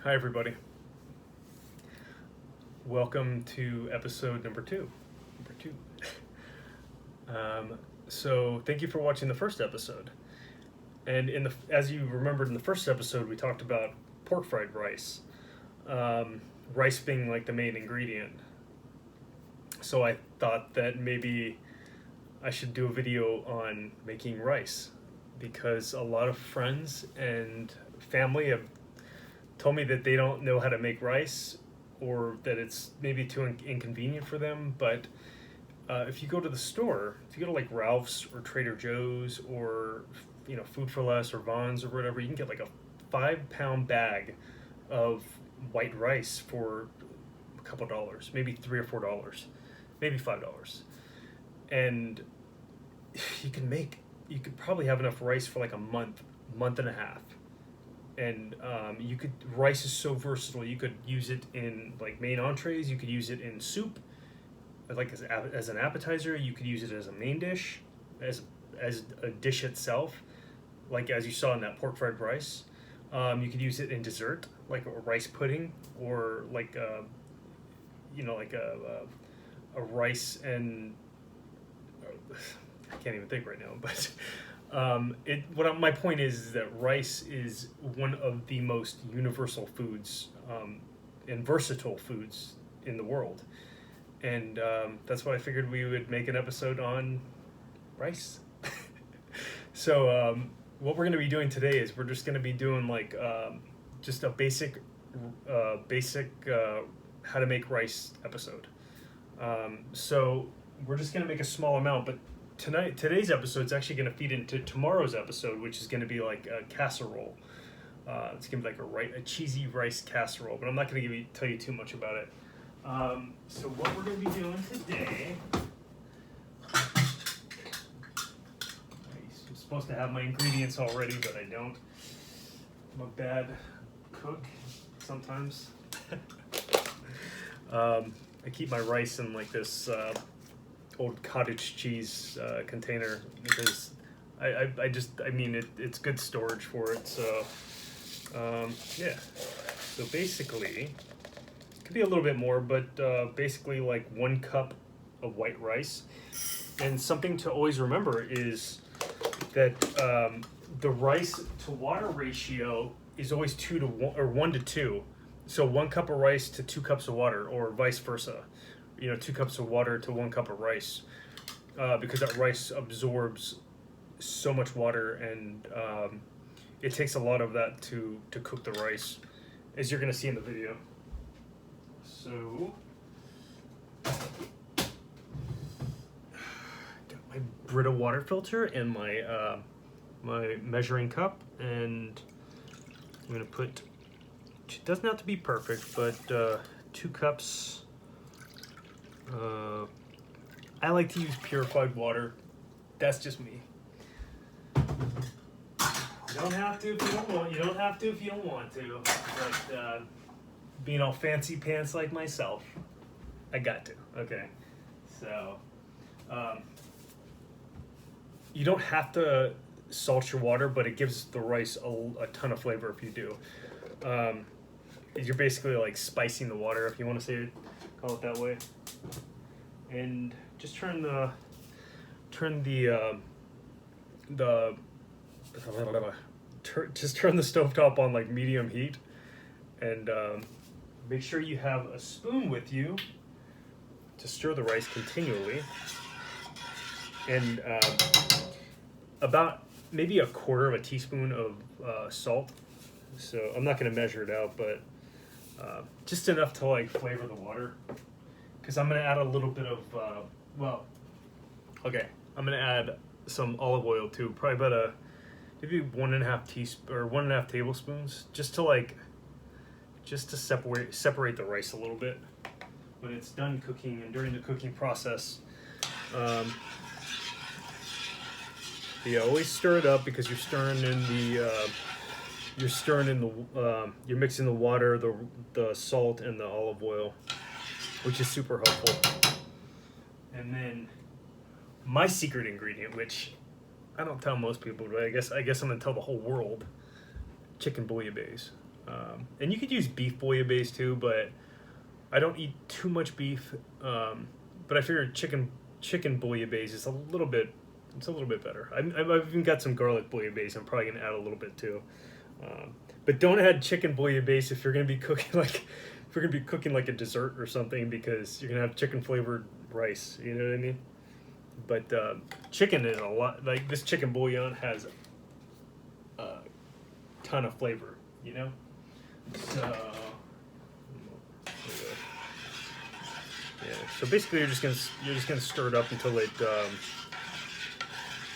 Hi, everybody. Welcome to episode number two. So thank you for watching the first episode. And as you remembered in the first episode, we talked about pork fried rice. Rice being like the main ingredient. So I thought that maybe I should do a video on making rice because a lot of friends and family have told me that they don't know how to make rice or that it's maybe too inconvenient for them. But if you go to the store, if you go to like Ralph's or Trader Joe's or Food for Less or Vaughn's or whatever, you can get like a 5-pound bag of white rice for a couple dollars, maybe $3 or $4, maybe $5, and you could probably have enough rice for like a month and a half. And rice is so versatile. You could use it in like main entrees. You could use it in soup, like as an appetizer. You could use it as a main dish, as a dish itself, like as you saw in that pork fried rice. You could use it in dessert, like a rice pudding, or like like a rice and I can't even think right now, but. My point is that rice is one of the most universal foods and versatile foods in the world, and that's why I figured we would make an episode on rice. So what we're going to be doing today is we're just going to be doing like just a basic how to make rice episode. So we're just going to make a small amount, but today's episode is actually going to feed into tomorrow's episode, which is going to be like a casserole. It's going to be like a cheesy rice casserole, but I'm not going to tell you too much about it. So what we're going to be doing today, I'm supposed to have my ingredients already, but I don't. I'm a bad cook sometimes. I keep my rice in like this old cottage cheese container because it's good storage for it. So yeah, so basically it could be a little bit more, but basically like 1 cup of white rice. And something to always remember is that the rice to water ratio is always 2 to 1 or 1 to 2. So 1 cup of rice to 2 cups of water, or vice versa. 2 cups of water to 1 cup of rice, because that rice absorbs so much water, and it takes a lot of that to cook the rice, as you're going to see in the video. So, got my Brita water filter and my my measuring cup, and I'm going to put. It doesn't have to be perfect, but 2 cups. I like to use purified water. That's just me. You don't have to if you don't want. You don't have to if you don't want to. But being all fancy pants like myself, I got to. Okay. So you don't have to salt your water, but it gives the rice a ton of flavor if you do. You're basically like spicing the water, if you want to call it that way. And just turn the stovetop on like medium heat, and make sure you have a spoon with you to stir the rice continually, and about maybe 1/4 teaspoon of salt. So I'm not going to measure it out, but just enough to like flavor the water. Because I'm going to add a little bit of, I'm going to add some olive oil too, probably about maybe 1.5 tablespoons, just to separate the rice a little bit when it's done cooking and during the cooking process. Always stir it up because you're mixing the water, the salt, and the olive oil, which is super helpful. And then my secret ingredient, which I don't tell most people, but I guess I'm gonna tell the whole world: chicken bouillabaisse. And you could use beef bouillabaisse too, but I don't eat too much beef. But I figured chicken bouillabaisse is a little bit better. I've even got some garlic bouillabaisse. I'm probably gonna add a little bit too. But don't add chicken bouillabaisse if you're gonna be cooking like a dessert or something, because you're gonna have chicken flavored rice. You know what I mean? But chicken is a lot. Like this chicken bouillon has a ton of flavor. You know. So yeah. So basically, you're just gonna stir it up until it.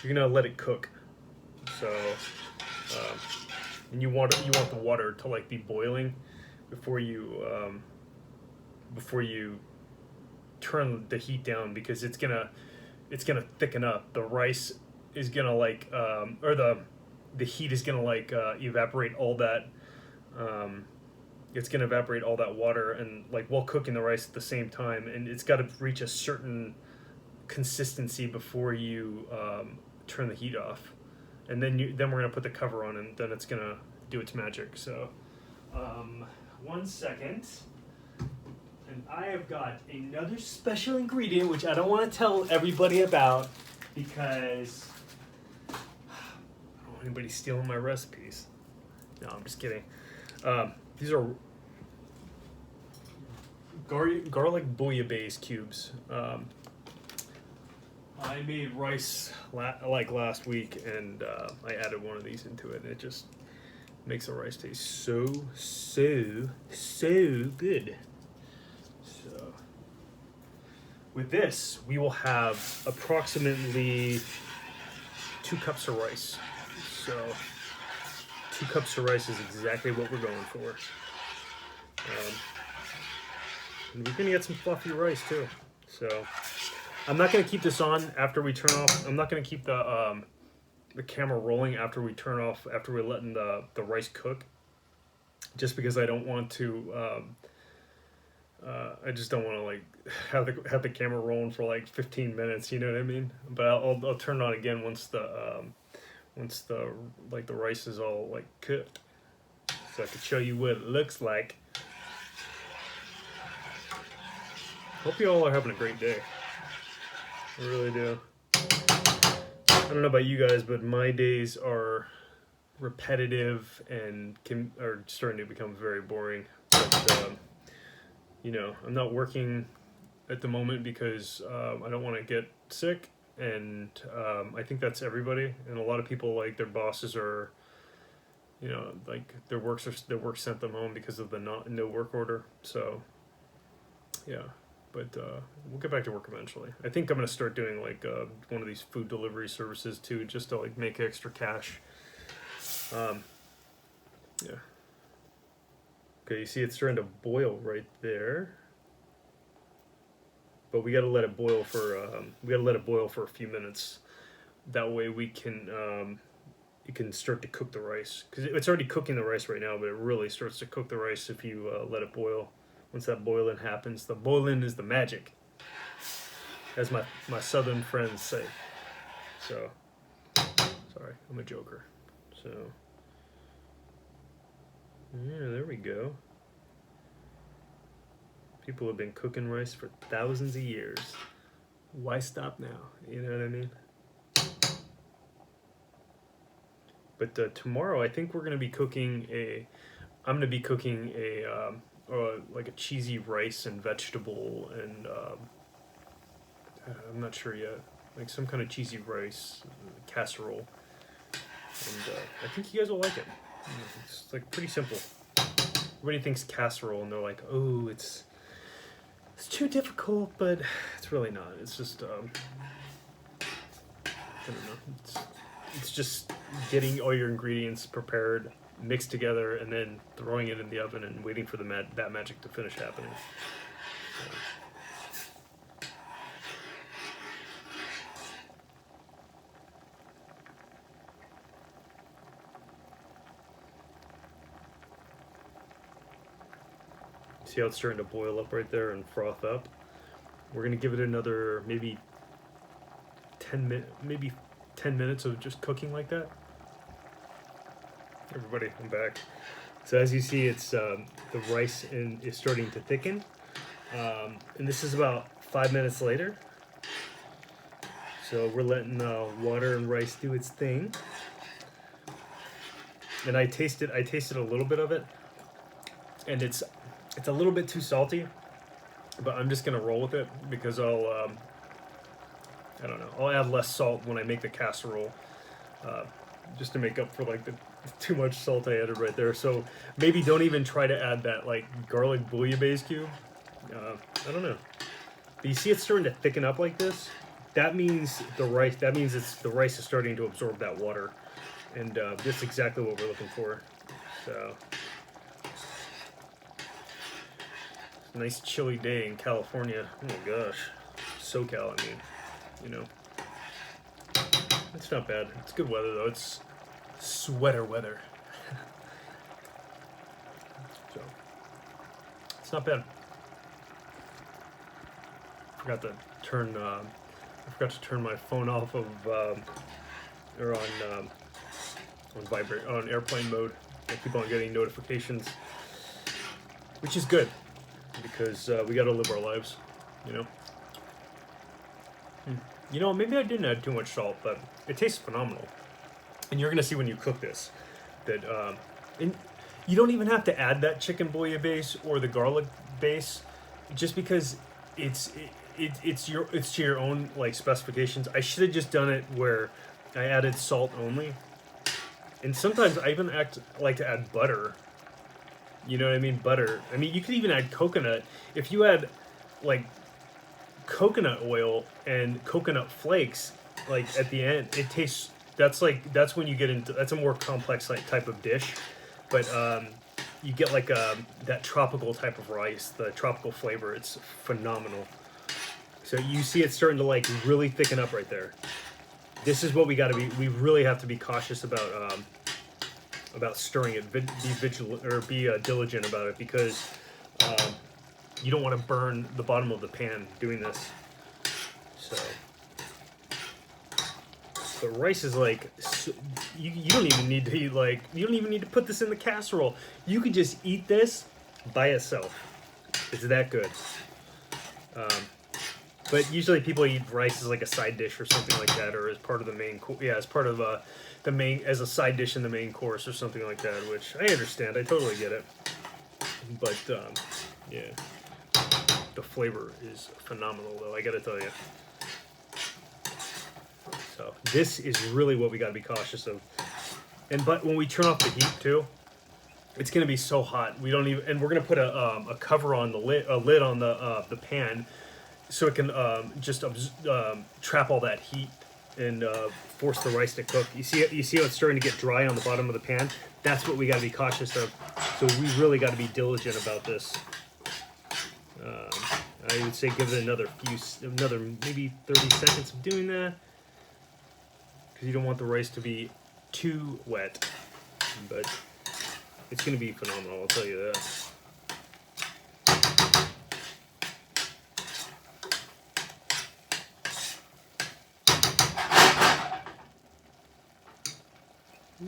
You're gonna let it cook. So. And you want the water to like be boiling before you turn the heat down, because it's gonna thicken up. The rice is gonna like or the heat is gonna like evaporate all that. It's gonna evaporate all that water, and like while cooking the rice at the same time, and it's got to reach a certain consistency before you turn the heat off. And then we're gonna put the cover on, and then it's gonna do its magic. So, 1 second, and I have got another special ingredient which I don't want to tell everybody about, because I don't want anybody stealing my recipes. No, I'm just kidding. These are garlic bouillabaisse cubes. I made rice last week, and I added one of these into it, and it just makes the rice taste so good. So with this, we will have approximately 2 cups of rice. So 2 cups of rice is exactly what we're going for. And we're gonna get some fluffy rice too. So I'm not going to keep this on after we turn off. I'm not going to keep the camera rolling after we we're letting the rice cook, just because I don't want to. I just don't want to like have the camera rolling for like 15 minutes. You know what I mean? But I'll turn it on again once the rice is all like cooked, so I can show you what it looks like. Hope you all are having a great day. I really do. I don't know about you guys, but my days are repetitive and are starting to become very boring. But, I'm not working at the moment because I don't want to get sick, and I think that's everybody. And a lot of people, like, their bosses are, like their work sent them home because of the no work order. So, yeah. But we'll get back to work eventually. I think I'm going to start doing like one of these food delivery services too, just to like make extra cash. Yeah. Okay, you see it's starting to boil right there. But we got to let it boil for a few minutes. That way we can you can start to cook the rice, because it's already cooking the rice right now, but it really starts to cook the rice if you let it boil. Once that boiling happens, the boiling is the magic, as my southern friends say. So, sorry, I'm a joker. So, yeah, there we go. People have been cooking rice for thousands of years. Why stop now? You know what I mean? But tomorrow, I think we're going to be cooking I'm going to be cooking like a cheesy rice and vegetable, and I'm not sure yet, like some kind of cheesy rice casserole, and I think you guys will like it. It's like pretty simple. Everybody thinks casserole, and they're like, oh, it's too difficult, but it's really not. It's just I don't know. It's just getting all your ingredients prepared, mixed together, and then throwing it in the oven and waiting for that magic to finish happening. See how it's starting to boil up right there and froth up? We're gonna give it another maybe 10 minutes of just cooking like that. Everybody, I'm back. So as you see, it's the rice is starting to thicken, and this is about 5 minutes later. So we're letting water and rice do its thing. And I tasted a little bit of it, and it's a little bit too salty, but I'm just gonna roll with it because I don't know, I'll add less salt when I make the casserole, just to make up for like the too much salt I added right there. So maybe don't even try to add that like garlic bouillabaisse cube. I don't know. But you see it's starting to thicken up like this. That means the rice. That means the rice is starting to absorb that water, and that's exactly what we're looking for. So, nice chilly day in California. Oh my gosh, SoCal. I mean, you know, it's not bad. It's good weather though. It's sweater weather. So, it's not bad. Forgot to turn. I forgot to turn my phone off of or on vibrate on airplane mode. I keep on getting notifications, which is good because we got to live our lives, you know. You know, maybe I didn't add too much salt, but it tastes phenomenal. And you're gonna see when you cook this that and you don't even have to add that chicken bouillabaisse or the garlic base, just because it's to your own like specifications. I should have just done it where I added salt only, and sometimes I even like to add butter. You know what I mean? Butter. I mean, you could even add coconut. If you add like coconut oil and coconut flakes, like at the end, it tastes. That's when you get into. That's a more complex like type of dish, but you get like that tropical type of rice, the tropical flavor. It's phenomenal. So you see it's starting to like really thicken up right there. This is what we got to be. We really have to be cautious about stirring it. Be vigilant or be diligent about it, because you don't want to burn the bottom of the pan doing this. So the rice is like you don't even need to eat like you don't even need to put this in the casserole. You could just eat this by itself. It's that good. But usually people eat rice as like a side dish or something like that, or as part of the main as part of the main, as a side dish in the main course or something like that, which I understand. I totally get it. But yeah, the flavor is phenomenal though, I gotta tell you. So this is really what we gotta be cautious of. But when we turn off the heat too, it's gonna be so hot. We don't even, and we're gonna put a cover on the lid, a lid on the pan, so it can just trap all that heat and force the rice to cook. You see how it's starting to get dry on the bottom of the pan? That's what we got to be cautious of. So we really got to be diligent about this. I would say give it another maybe 30 seconds of doing that, because you don't want the rice to be too wet. But it's going to be phenomenal, I'll tell you that.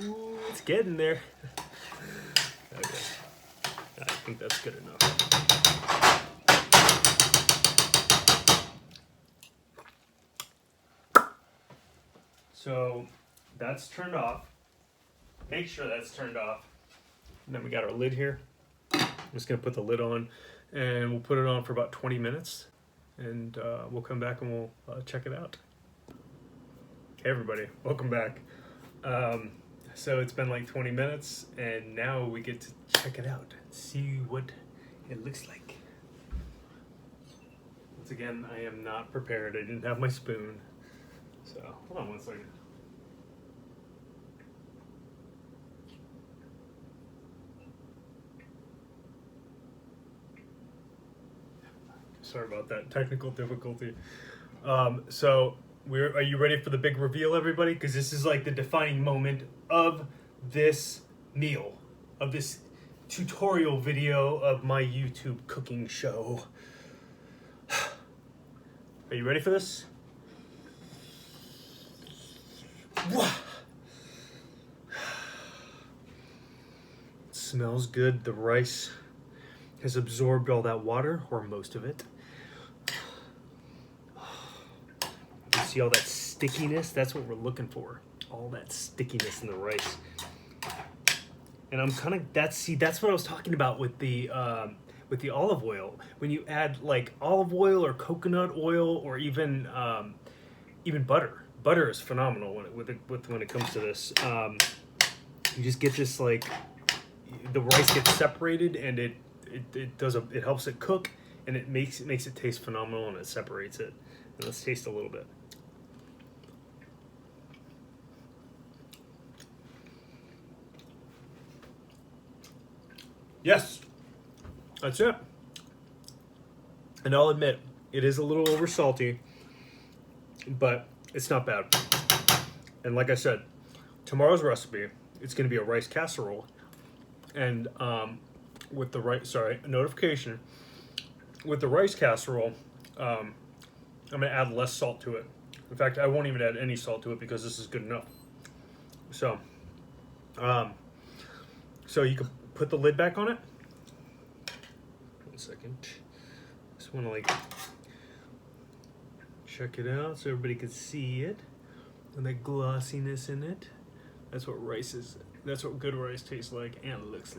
Ooh, it's getting there. Okay, I think that's good enough. So that's turned off. Make sure that's turned off. And then we got our lid here. I'm just gonna put the lid on, and we'll put it on for about 20 minutes, and we'll come back and we'll check it out. Hey everybody, welcome back. So it's been like 20 minutes, and now we get to check it out and see what it looks like. Once again, I am not prepared. I didn't have my spoon. So, hold on one second. Sorry about that technical difficulty. So, are you ready for the big reveal, everybody? Because this is like the defining moment of this meal, of this tutorial video of my YouTube cooking show. Are you ready for this? It smells good. The rice has absorbed all that water, or most of it. You see all that stickiness? That's what we're looking for. All that stickiness in the rice. And I'm kind of that's what I was talking about with the olive oil. When you add like olive oil or coconut oil or even butter. Butter is phenomenal when it comes to this. You just get this, like, the rice gets separated, and it helps it cook, and it makes it taste phenomenal, and it separates it. And let's taste a little bit. Yes, that's it. And I'll admit, it is a little over salty, but it's not bad. And like I said, tomorrow's recipe, it's going to be a rice casserole. And with the rice, notification. With the rice casserole, I'm going to add less salt to it. In fact, I won't even add any salt to it because this is good enough. So, so you can put the lid back on it. 1 second. Just want to like check it out so everybody can see it and the glossiness in it. That's what rice is. That's what good rice tastes like and looks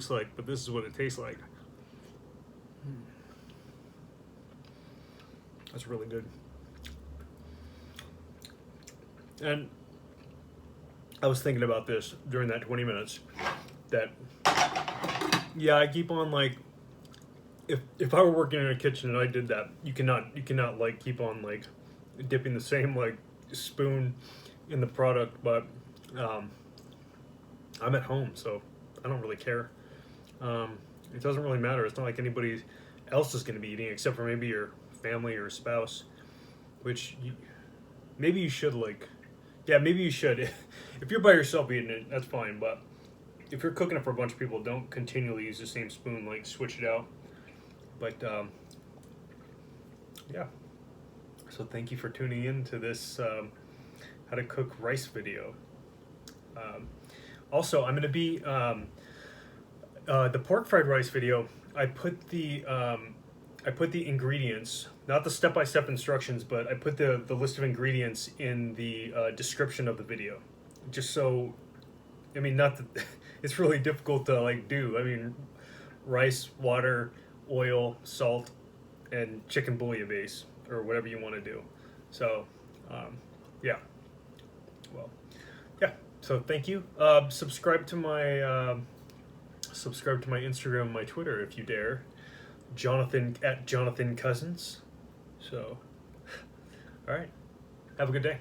like. But this is what it tastes like. That's really good. And I was thinking about this during that 20 minutes. That, yeah, I keep on, like, if I were working in a kitchen and I did that, you cannot like keep on like dipping the same like spoon in the product. But I'm at home, so I don't really care. It doesn't really matter. It's not like anybody else is going to be eating, except for maybe your family or spouse, which maybe you should like. Yeah, maybe you should. If you're by yourself eating it, that's fine. But if you're cooking it for a bunch of people, don't continually use the same spoon. Like, switch it out. But yeah. So thank you for tuning in to this how to cook rice video. Also, I'm going to be the pork fried rice video. I put the ingredients, not the step-by-step instructions, but I put the list of ingredients in the description of the video, just so, I mean, not that it's really difficult to like do. I mean, rice, water, oil, salt, and chicken bouillabaisse, or whatever you want to do. So, yeah. Well, yeah. So thank you. Subscribe to my Instagram, my Twitter, if you dare. Jonathan @JonathanCousins. So, all right. Have a good day.